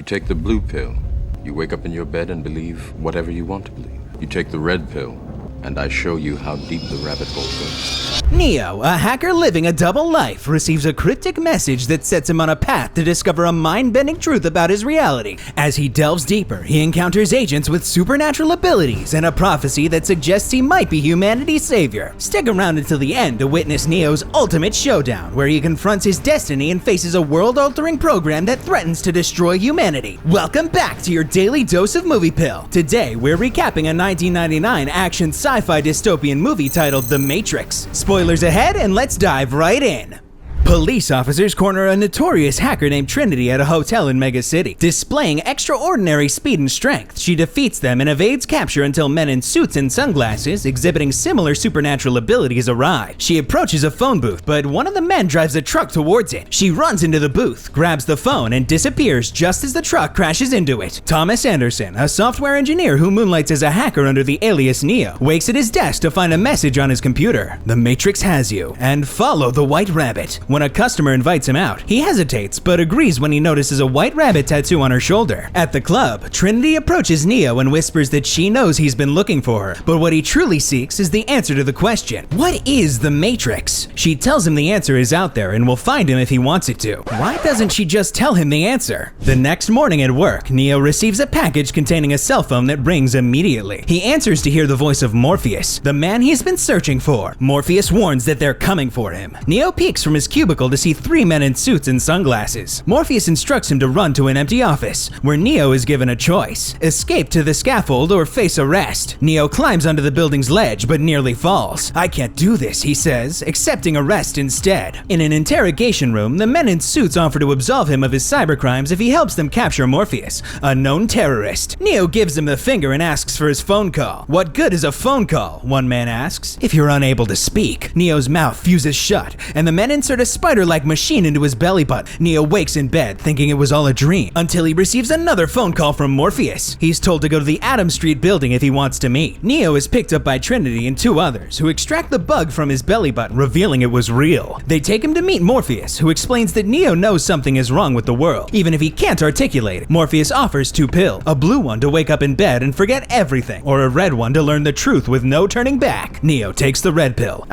You take the blue pill. You wake up in your bed and believe whatever you want to believe. You take the red pill, and I show you how deep the rabbit hole goes. Neo, a hacker living a double life, receives a cryptic message that sets him on a path to discover a mind-bending truth about his reality. As he delves deeper, he encounters agents with supernatural abilities and a prophecy that suggests he might be humanity's savior. Stick around until the end to witness Neo's ultimate showdown, where he confronts his destiny and faces a world-altering program that threatens to destroy humanity. Welcome back to your daily dose of Movie Pill. Today, we're recapping a 1999 action sci-fi dystopian movie titled The Matrix. Spoilers ahead, and let's dive right in. Police officers corner a notorious hacker named Trinity at a hotel in Mega City. Displaying extraordinary speed and strength, she defeats them and evades capture until men in suits and sunglasses, exhibiting similar supernatural abilities, arrive. She approaches a phone booth, but one of the men drives a truck towards it. She runs into the booth, grabs the phone, and disappears just as the truck crashes into it. Thomas Anderson, a software engineer who moonlights as a hacker under the alias Neo, wakes at his desk to find a message on his computer. The Matrix has you, and follow the White Rabbit. When a customer invites him out, he hesitates but agrees when he notices a white rabbit tattoo on her shoulder. At the club, Trinity approaches Neo and whispers that she knows he's been looking for her, but what he truly seeks is the answer to the question, what is the Matrix? She tells him the answer is out there and will find him if he wants it to. Why doesn't she just tell him the answer? The next morning at work, Neo receives a package containing a cell phone that rings immediately. He answers to hear the voice of Morpheus, the man he's been searching for. Morpheus warns that they're coming for him. Neo peeks from his cubicle to see three men in suits and sunglasses. Morpheus instructs him to run to an empty office, where Neo is given a choice: escape to the scaffold or face arrest. Neo climbs onto the building's ledge but nearly falls. "I can't do this," he says, accepting arrest instead. In an interrogation room, the men in suits offer to absolve him of his cybercrimes if he helps them capture Morpheus, a known terrorist. Neo gives him the finger and asks for his phone call. "What good is a phone call?" one man asks. "If you're unable to speak." Neo's mouth fuses shut, and the men insert a spider-like machine into his belly button. Neo wakes in bed, thinking it was all a dream, until he receives another phone call from Morpheus. He's told to go to the Adam Street building if he wants to meet. Neo is picked up by Trinity and two others, who extract the bug from his belly button, revealing it was real. They take him to meet Morpheus, who explains that Neo knows something is wrong with the world, even if he can't articulate it. Morpheus offers two pills, a blue one to wake up in bed and forget everything, or a red one to learn the truth with no turning back. Neo takes the red pill.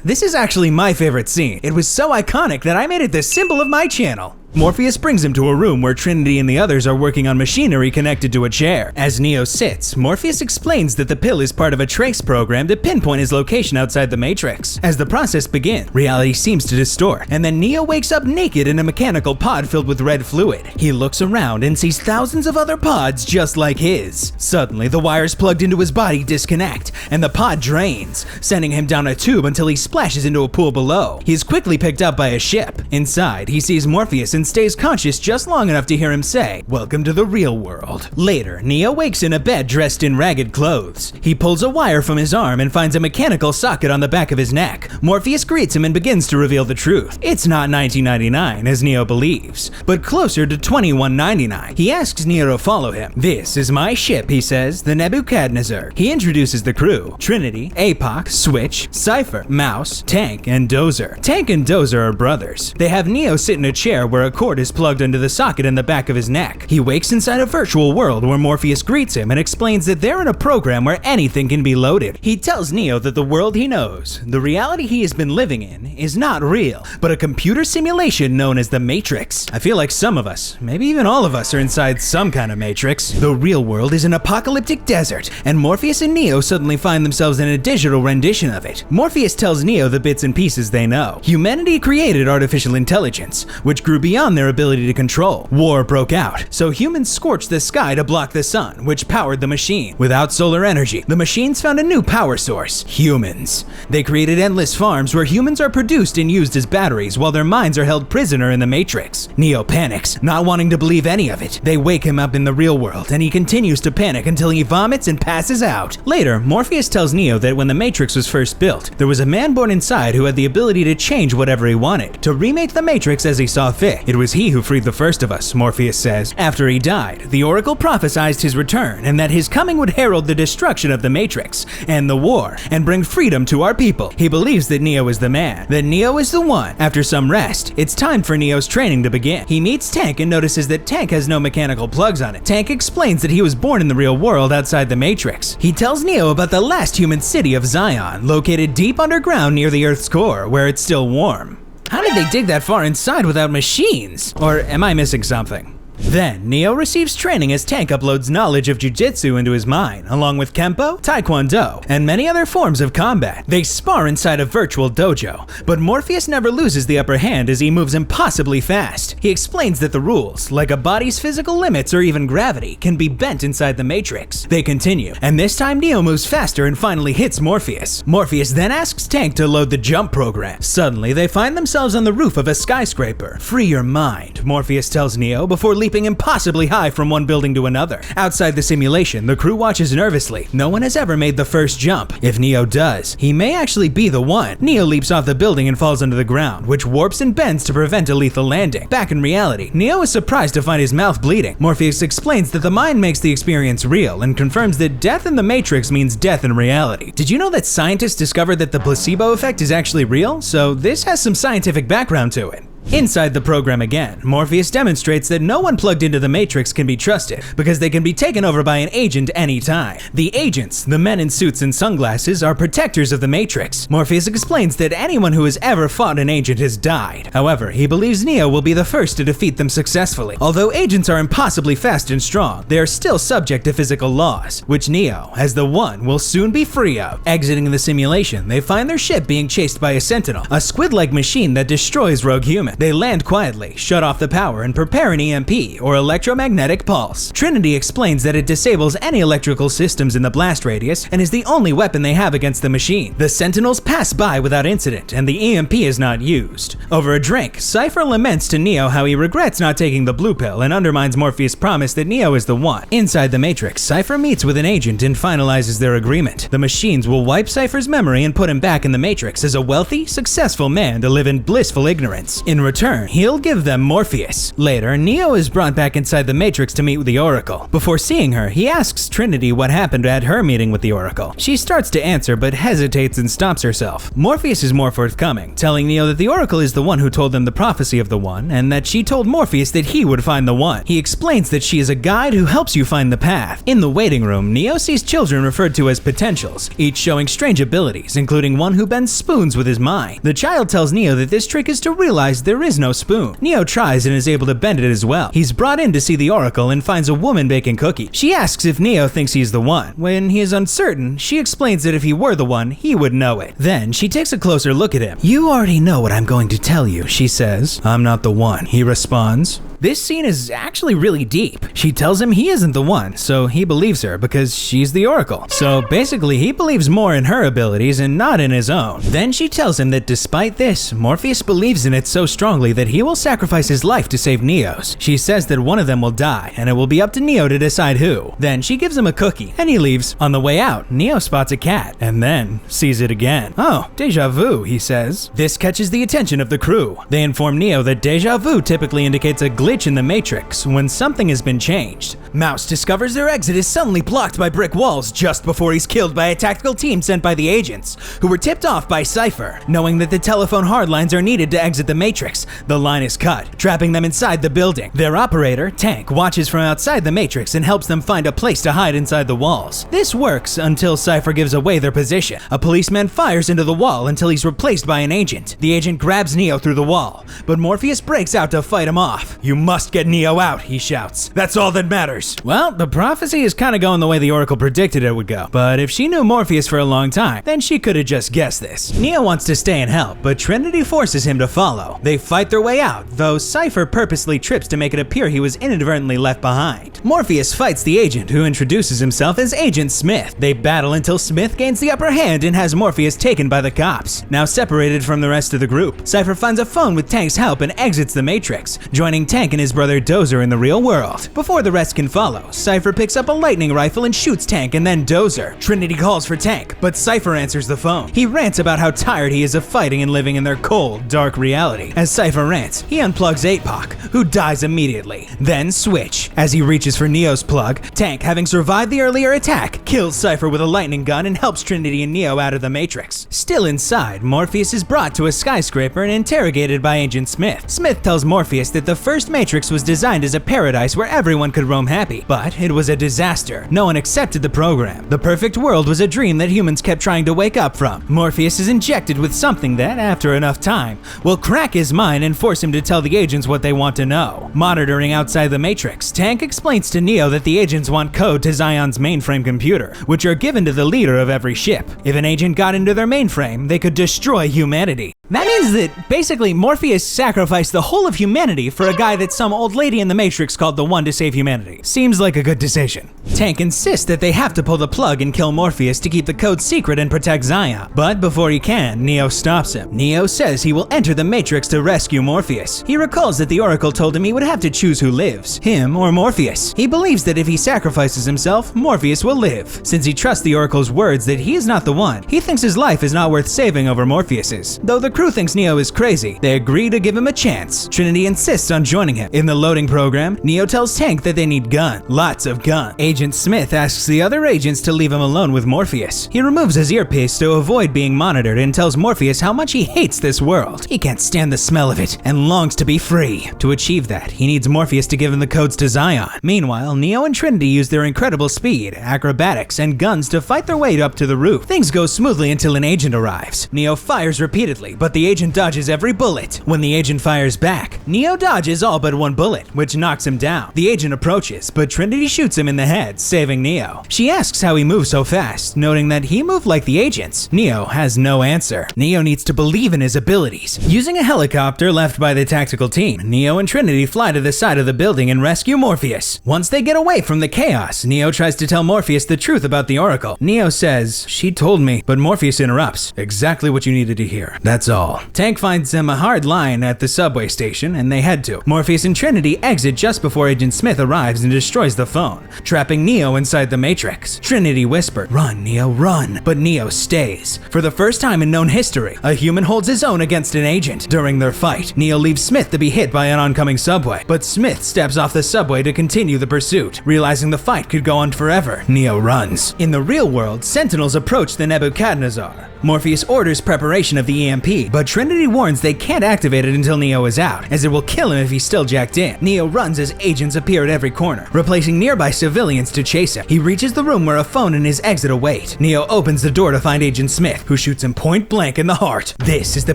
This is actually my favorite scene. It was so iconic that I made it the symbol of my channel. Morpheus brings him to a room where Trinity and the others are working on machinery connected to a chair. As Neo sits, Morpheus explains that the pill is part of a trace program to pinpoint his location outside the Matrix. As the process begins, reality seems to distort, and then Neo wakes up naked in a mechanical pod filled with red fluid. He looks around and sees thousands of other pods just like his. Suddenly, the wires plugged into his body disconnect, and the pod drains, sending him down a tube until he splashes into a pool below. He is quickly picked up by a ship. Inside, he sees Morpheus and stays conscious just long enough to hear him say, "Welcome to the real world." Later, Neo wakes in a bed dressed in ragged clothes. He pulls a wire from his arm and finds a mechanical socket on the back of his neck. Morpheus greets him and begins to reveal the truth. It's not 1999, as Neo believes, but closer to 2199. He asks Neo to follow him. "This is my ship," he says, "the Nebuchadnezzar." He introduces the crew: Trinity, Apoc, Switch, Cypher, Mouse, Tank, and Dozer. Tank and Dozer are brothers. They have Neo sit in a chair where a cord is plugged into the socket in the back of his neck. He wakes inside a virtual world where Morpheus greets him and explains that they're in a program where anything can be loaded. He tells Neo that the world he knows, the reality he has been living in, is not real, but a computer simulation known as the Matrix. I feel like some of us, maybe even all of us, are inside some kind of Matrix. The real world is an apocalyptic desert, and Morpheus and Neo suddenly find themselves in a digital rendition of it. Morpheus tells Neo the bits and pieces they know. Humanity created artificial intelligence, which grew beyond their ability to control. War broke out, so humans scorched the sky to block the sun, which powered the machine. Without solar energy, the machines found a new power source: humans. They created endless farms where humans are produced and used as batteries while their minds are held prisoner in the Matrix. Neo panics, not wanting to believe any of it. They wake him up in the real world, and he continues to panic until he vomits and passes out. Later, Morpheus tells Neo that when the Matrix was first built, there was a man born inside who had the ability to change whatever he wanted, to remake the Matrix as he saw fit. It was he who freed the first of us, Morpheus says. After he died, the Oracle prophesied his return and that his coming would herald the destruction of the Matrix and the war and bring freedom to our people. He believes that Neo is the man, that Neo is the one. After some rest, it's time for Neo's training to begin. He meets Tank and notices that Tank has no mechanical plugs on it. Tank explains that he was born in the real world outside the Matrix. He tells Neo about the last human city of Zion, located deep underground near the Earth's core, where it's still warm. How did they dig that far inside without machines? Or am I missing something? Then, Neo receives training as Tank uploads knowledge of Jiu-Jitsu into his mind, along with Kempo, Taekwondo, and many other forms of combat. They spar inside a virtual dojo, but Morpheus never loses the upper hand as he moves impossibly fast. He explains that the rules, like a body's physical limits or even gravity, can be bent inside the Matrix. They continue, and this time Neo moves faster and finally hits Morpheus. Morpheus then asks Tank to load the jump program. Suddenly, they find themselves on the roof of a skyscraper. Free your mind, Morpheus tells Neo before leaping impossibly high from one building to another. Outside the simulation, the crew watches nervously. No one has ever made the first jump. If Neo does, he may actually be the one. Neo leaps off the building and falls onto the ground, which warps and bends to prevent a lethal landing. Back in reality, Neo is surprised to find his mouth bleeding. Morpheus explains that the mind makes the experience real and confirms that death in the Matrix means death in reality. Did you know that scientists discovered that the placebo effect is actually real? So this has some scientific background to it. Inside the program again, Morpheus demonstrates that no one plugged into the Matrix can be trusted because they can be taken over by an agent anytime. The agents, the men in suits and sunglasses, are protectors of the Matrix. Morpheus explains that anyone who has ever fought an agent has died. However, he believes Neo will be the first to defeat them successfully. Although agents are impossibly fast and strong, they are still subject to physical laws, which Neo, as the One, will soon be free of. Exiting the simulation, they find their ship being chased by a Sentinel, a squid-like machine that destroys rogue humans. They land quietly, shut off the power, and prepare an EMP, or electromagnetic pulse. Trinity explains that it disables any electrical systems in the blast radius and is the only weapon they have against the machine. The Sentinels pass by without incident, and the EMP is not used. Over a drink, Cypher laments to Neo how he regrets not taking the blue pill and undermines Morpheus' promise that Neo is the one. Inside the Matrix, Cypher meets with an agent and finalizes their agreement. The machines will wipe Cypher's memory and put him back in the Matrix as a wealthy, successful man to live in blissful ignorance. In return, he'll give them Morpheus. Later, Neo is brought back inside the Matrix to meet with the Oracle. Before seeing her, he asks Trinity what happened at her meeting with the Oracle. She starts to answer but hesitates and stops herself. Morpheus is more forthcoming, telling Neo that the Oracle is the one who told them the prophecy of the One and that she told Morpheus that he would find the One. He explains that she is a guide who helps you find the path. In the waiting room, Neo sees children referred to as potentials, each showing strange abilities, including one who bends spoons with his mind. The child tells Neo that this trick is to realize there is no spoon. Neo tries and is able to bend it as well. He's brought in to see the Oracle and finds a woman baking cookies. She asks if Neo thinks he's the one. When he is uncertain, she explains that if he were the one, he would know it. Then she takes a closer look at him. "You already know what I'm going to tell you," she says. "I'm not the one," he responds. This scene is actually really deep. She tells him he isn't the one, so he believes her because she's the Oracle. So basically, he believes more in her abilities and not in his own. Then she tells him that despite this, Morpheus believes in it so strongly that he will sacrifice his life to save Neo's. She says that one of them will die, and it will be up to Neo to decide who. Then she gives him a cookie, and he leaves. On the way out, Neo spots a cat, and then sees it again. "Oh, déjà vu," he says. This catches the attention of the crew. They inform Neo that déjà vu typically indicates a glitch in the Matrix when something has been changed. Mouse discovers their exit is suddenly blocked by brick walls just before he's killed by a tactical team sent by the agents, who were tipped off by Cypher. Knowing that the telephone hardlines are needed to exit the Matrix, the line is cut, trapping them inside the building. Their operator, Tank, watches from outside the Matrix and helps them find a place to hide inside the walls. This works until Cypher gives away their position. A policeman fires into the wall until he's replaced by an agent. The agent grabs Neo through the wall, but Morpheus breaks out to fight him off. "You must get Neo out," he shouts. "That's all that matters." Well, the prophecy is kind of going the way the Oracle predicted it would go, but if she knew Morpheus for a long time, then she could have just guessed this. Neo wants to stay and help, but Trinity forces him to follow. They fight their way out, though Cypher purposely trips to make it appear he was inadvertently left behind. Morpheus fights the agent, who introduces himself as Agent Smith. They battle until Smith gains the upper hand and has Morpheus taken by the cops. Now separated from the rest of the group, Cypher finds a phone with Tank's help and exits the Matrix. Joining Tank Tank and his brother Dozer in the real world. Before the rest can follow, Cypher picks up a lightning rifle and shoots Tank and then Dozer. Trinity calls for Tank, but Cypher answers the phone. He rants about how tired he is of fighting and living in their cold, dark reality. As Cypher rants, he unplugs 8-Pac, who dies immediately. Then Switch. As he reaches for Neo's plug, Tank, having survived the earlier attack, kills Cypher with a lightning gun and helps Trinity and Neo out of the Matrix. Still inside, Morpheus is brought to a skyscraper and interrogated by Agent Smith. Smith tells Morpheus that the first Matrix was designed as a paradise where everyone could roam happy, but it was a disaster. No one accepted the program. The perfect world was a dream that humans kept trying to wake up from. Morpheus is injected with something that, after enough time, will crack his mind and force him to tell the agents what they want to know. Monitoring outside the Matrix, Tank explains to Neo that the agents want code to Zion's mainframe computer, which are given to the leader of every ship. If an agent got into their mainframe, they could destroy humanity. That means that basically Morpheus sacrificed the whole of humanity for a guy that some old lady in the Matrix called the One to save humanity. Seems like a good decision. Tank insists that they have to pull the plug and kill Morpheus to keep the code secret and protect Zion. But before he can, Neo stops him. Neo says he will enter the Matrix to rescue Morpheus. He recalls that the Oracle told him he would have to choose who lives, him or Morpheus. He believes that if he sacrifices himself, Morpheus will live. Since he trusts the Oracle's words that he is not the one, he thinks his life is not worth saving over Morpheus's. Though the crew thinks Neo is crazy, they agree to give him a chance. Trinity insists on joining him. In the loading program, Neo tells Tank that they need gun. Lots of gun. Agent Smith asks the other agents to leave him alone with Morpheus. He removes his earpiece to avoid being monitored and tells Morpheus how much he hates this world. He can't stand the smell of it and longs to be free. To achieve that, he needs Morpheus to give him the codes to Zion. Meanwhile, Neo and Trinity use their incredible speed, acrobatics, and guns to fight their way up to the roof. Things go smoothly until an agent arrives. Neo fires repeatedly, but the agent dodges every bullet. When the agent fires back, Neo dodges all but one bullet, which knocks him down. The agent approaches, but Trinity shoots him in the head, saving Neo. She asks how he moves so fast, noting that he moved like the agents. Neo has no answer. Neo needs to believe in his abilities. Using a helicopter left by the tactical team, Neo and Trinity fly to the side of the building and rescue Morpheus. Once they get away from the chaos, Neo tries to tell Morpheus the truth about the Oracle. Neo says, "She told me," but Morpheus interrupts. "Exactly what you needed to hear. That's all." Tank finds them a hard line at the subway station, and they head to. Morpheus and Trinity exit just before Agent Smith arrives and destroys the phone, trapping Neo inside the Matrix. Trinity whispered, "Run, Neo, run," but Neo stays. For the first time in known history, a human holds his own against an agent. During their fight, Neo leaves Smith to be hit by an oncoming subway, but Smith steps off the subway to continue the pursuit. Realizing the fight could go on forever, Neo runs. In the real world, Sentinels approach the Nebuchadnezzar. Morpheus orders preparation of the EMP, but Trinity warns they can't activate it until Neo is out, as it will kill him if he's still jacked in. Neo runs as agents appear at every corner, replacing nearby civilians to chase him. He reaches the room where a phone and his exit await. Neo opens the door to find Agent Smith, who shoots him point blank in the heart. This is the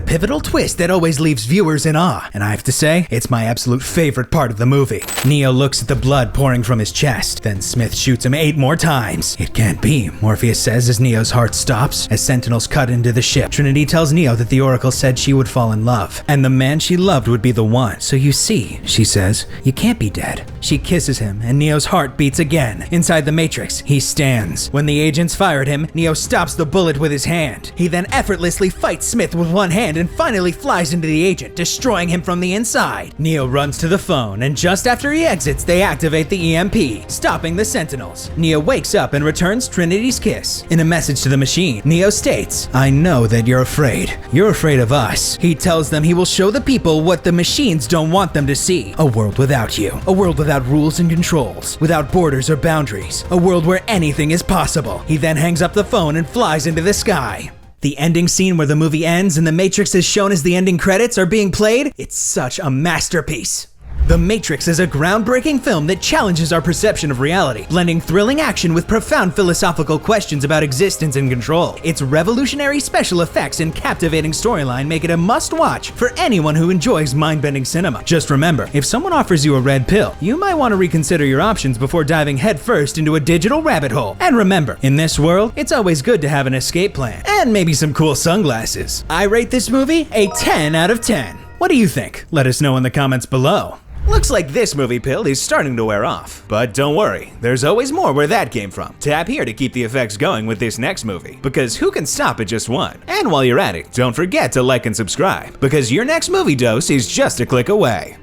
pivotal twist that always leaves viewers in awe, and I have to say, it's my absolute favorite part of the movie. Neo looks at the blood pouring from his chest, then Smith shoots him 8 more times. "It can't be," Morpheus says as Neo's heart stops. As Sentinels cut into the ship, Trinity tells Neo that the Oracle said she would fall in love, and the man she loved would be the one. "So you see," she says, "you can't be dead." She kisses him, and Neo's heart beats again. Inside the Matrix, he stands. When the agents fired him, Neo stops the bullet with his hand. He then effortlessly fights Smith with one hand and finally flies into the agent, destroying him from the inside. Neo runs to the phone, and just after he exits, they activate the EMP, stopping the Sentinels. Neo wakes up and returns Trinity's kiss. In a message to the machine, Neo states, "I know that you're afraid. You're afraid of us." He tells them he will show the people what the machines don't want them to see. A world without you. A world without rules and controls. Without borders or boundaries. A world where anything is possible. He then hangs up the phone and flies into the sky. The ending scene where the movie ends and the Matrix is shown as the ending credits are being played, it's such a masterpiece. The Matrix is a groundbreaking film that challenges our perception of reality, blending thrilling action with profound philosophical questions about existence and control. Its revolutionary special effects and captivating storyline make it a must-watch for anyone who enjoys mind-bending cinema. Just remember, if someone offers you a red pill, you might want to reconsider your options before diving headfirst into a digital rabbit hole. And remember, in this world, it's always good to have an escape plan, and maybe some cool sunglasses. I rate this movie a 10 out of 10. What do you think? Let us know in the comments below. Looks like this movie pill is starting to wear off. But don't worry, there's always more where that came from. Tap here to keep the effects going with this next movie, because who can stop at just one? And while you're at it, don't forget to like and subscribe, because your next movie dose is just a click away.